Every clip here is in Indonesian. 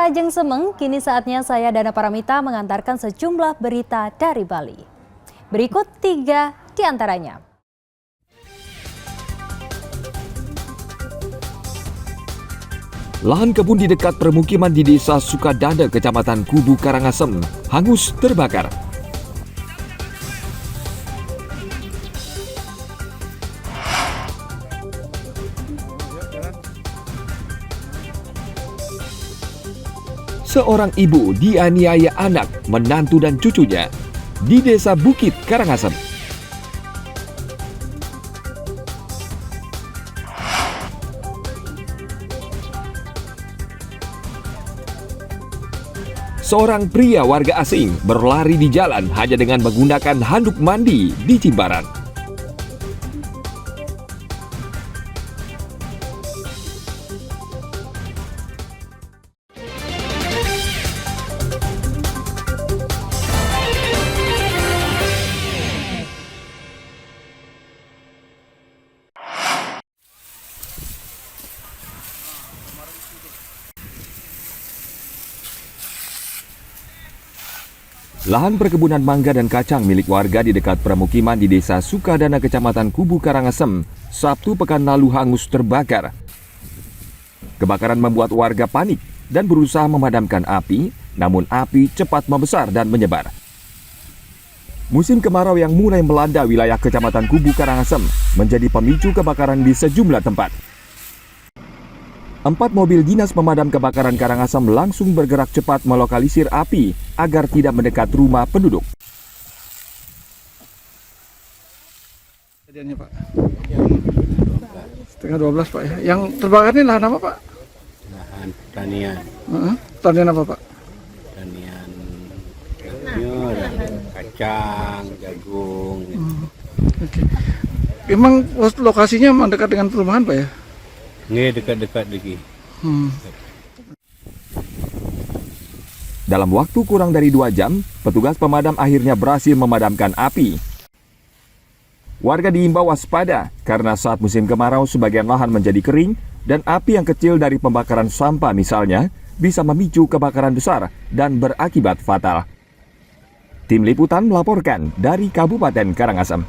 Pemirsa Ajeng Semeng, kini saatnya saya Dana Paramita mengantarkan sejumlah berita dari Bali. Berikut 3 di antaranya. Lahan kebun di dekat permukiman di Desa Sukadana, Kecamatan Kubu Karangasem, hangus terbakar. Seorang ibu dianiaya anak, menantu dan cucunya di Desa Bukit Karangasem. Seorang pria warga asing berlari di jalan hanya dengan menggunakan handuk mandi di Jimbaran. Lahan perkebunan mangga dan kacang milik warga di dekat permukiman di Desa Sukadana, Kecamatan Kubu Karangasem, Sabtu pekan lalu hangus terbakar. Kebakaran membuat warga panik dan berusaha memadamkan api, namun api cepat membesar dan menyebar. Musim kemarau yang mulai melanda wilayah Kecamatan Kubu Karangasem menjadi pemicu kebakaran di sejumlah tempat. 4 mobil dinas pemadam kebakaran Karangasem langsung bergerak cepat melokalisir api agar tidak mendekat rumah penduduk. Kejadiannya Pak? Setengah 12 Pak ya. Yang terbakar ini lahan apa Pak? Lahan pertanian. Pertanian apa Pak? Pertanian sayur, kacang, jagung. Gitu. Oke. Emang lokasinya memang dekat dengan perumahan Pak ya? Nggak dekat-dekat lagi. Dalam waktu kurang dari 2 jam, petugas pemadam akhirnya berhasil memadamkan api. Warga diimbau waspada karena saat musim kemarau sebagian lahan menjadi kering dan api yang kecil dari pembakaran sampah misalnya bisa memicu kebakaran besar dan berakibat fatal. Tim Liputan melaporkan dari Kabupaten Karangasem.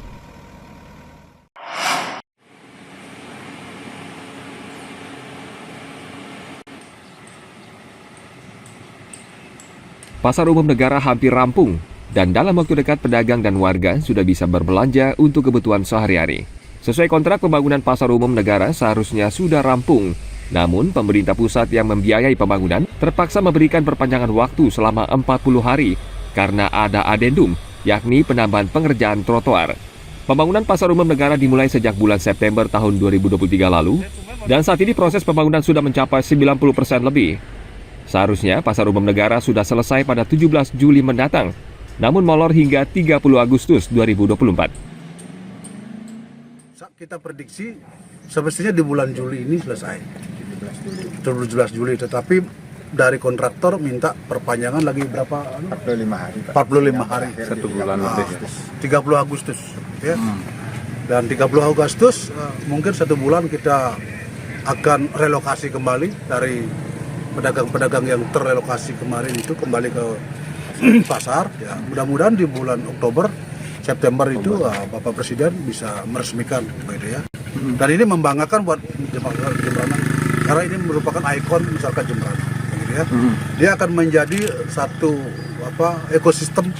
Pasar umum negara hampir rampung, dan dalam waktu dekat pedagang dan warga sudah bisa berbelanja untuk kebutuhan sehari-hari. Sesuai kontrak pembangunan pasar umum negara seharusnya sudah rampung, namun pemerintah pusat yang membiayai pembangunan terpaksa memberikan perpanjangan waktu selama 40 hari karena ada adendum, yakni penambahan pengerjaan trotoar. Pembangunan pasar umum negara dimulai sejak bulan September tahun 2023 lalu, dan saat ini proses pembangunan sudah mencapai 90% lebih. Seharusnya pasar umum negara sudah selesai pada 17 Juli mendatang, namun molor hingga 30 Agustus 2024. Kita prediksi semestinya di bulan Juli ini selesai. 17 Juli, tetapi dari kontraktor minta perpanjangan lagi berapa? 45 hari. 45 hari. 1 bulan lebih. 30 Agustus. Ya. Dan 30 Agustus mungkin 1 bulan kita akan relokasi kembali dari pedagang-pedagang yang terrelokasi kemarin itu kembali ke pasar. Ya, mudah-mudahan di bulan Oktober, September itu Bapak Presiden bisa meresmikan gitu ya. Dan ini membanggakan buat Jemberana karena ini merupakan ikon misalkan Jemberana gitu ya. Dia akan menjadi satu ekosistem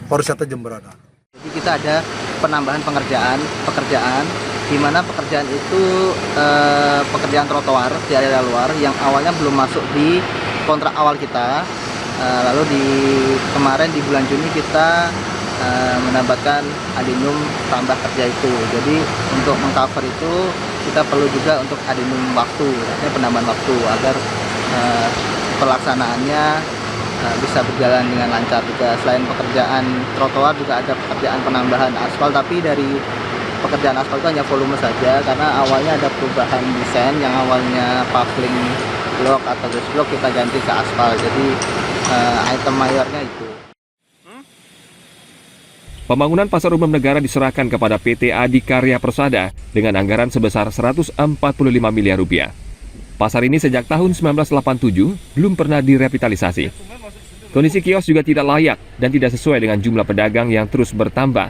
pariwisata Jemberana. Jadi kita ada penambahan pekerjaan di mana pekerjaan itu pekerjaan trotoar di area luar yang awalnya belum masuk di kontrak awal kita. Lalu kemarin di bulan Juni kita mendapatkan adendum tambah kerja itu. Jadi untuk mengcover itu kita perlu juga untuk adendum waktu, artinya penambahan waktu agar pelaksanaannya bisa berjalan dengan lancar juga. Selain pekerjaan trotoar juga ada pekerjaan penambahan aspal, tapi dari pekerjaan aspal itu hanya volume saja karena awalnya ada perubahan desain yang awalnya paving blok atau grass block kita ganti ke aspal. Jadi item mayornya itu. Pembangunan pasar umum negara diserahkan kepada PT Adikarya Persada dengan anggaran sebesar 145 miliar rupiah. Pasar ini sejak tahun 1987 belum pernah direvitalisasi. Kondisi kios juga tidak layak dan tidak sesuai dengan jumlah pedagang yang terus bertambah.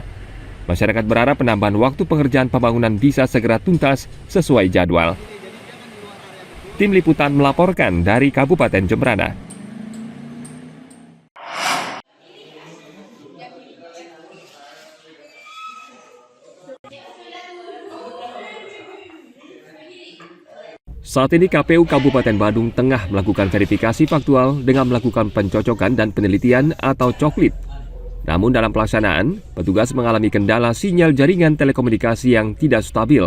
Masyarakat berharap penambahan waktu pengerjaan pembangunan bisa segera tuntas sesuai jadwal. Tim Liputan melaporkan dari Kabupaten Jembrana. Saat ini KPU Kabupaten Badung tengah melakukan verifikasi faktual dengan melakukan pencocokan dan penelitian atau coklit. Namun dalam pelaksanaan, petugas mengalami kendala sinyal jaringan telekomunikasi yang tidak stabil.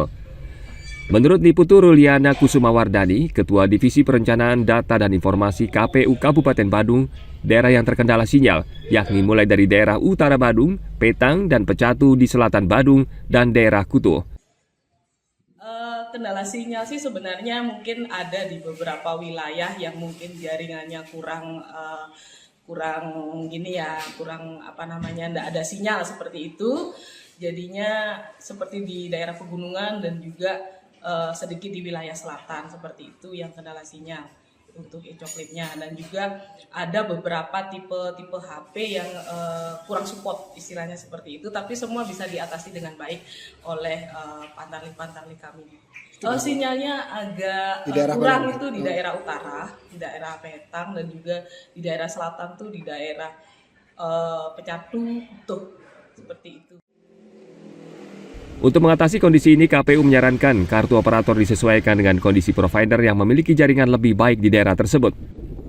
Menurut Niputu Ruliana Kusumawardani, Ketua Divisi Perencanaan Data dan Informasi KPU Kabupaten Badung, daerah yang terkendala sinyal, yakni mulai dari daerah utara Badung, Petang, dan Pecatu di selatan Badung, dan daerah Kutu. Kendala sinyal sih sebenarnya mungkin ada di beberapa wilayah yang mungkin jaringannya kurang enggak ada sinyal seperti itu. Jadinya seperti di daerah pegunungan dan juga sedikit di wilayah selatan seperti itu yang kendala sinyal untuk e-coklitnya, dan juga ada beberapa tipe HP yang kurang support istilahnya seperti itu, tapi semua bisa diatasi dengan baik oleh pantarlik kami. Sinyalnya agak kurang itu di daerah utara, di daerah Petang, dan juga di daerah selatan tuh di daerah Pecatu tuh seperti itu. Untuk mengatasi kondisi ini, KPU menyarankan kartu operator disesuaikan dengan kondisi provider yang memiliki jaringan lebih baik di daerah tersebut.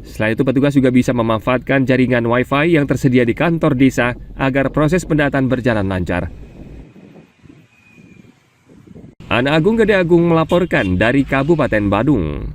Selain itu, petugas juga bisa memanfaatkan jaringan Wi-Fi yang tersedia di kantor desa agar proses pendataan berjalan lancar. Ana Agung Gede Agung melaporkan dari Kabupaten Badung.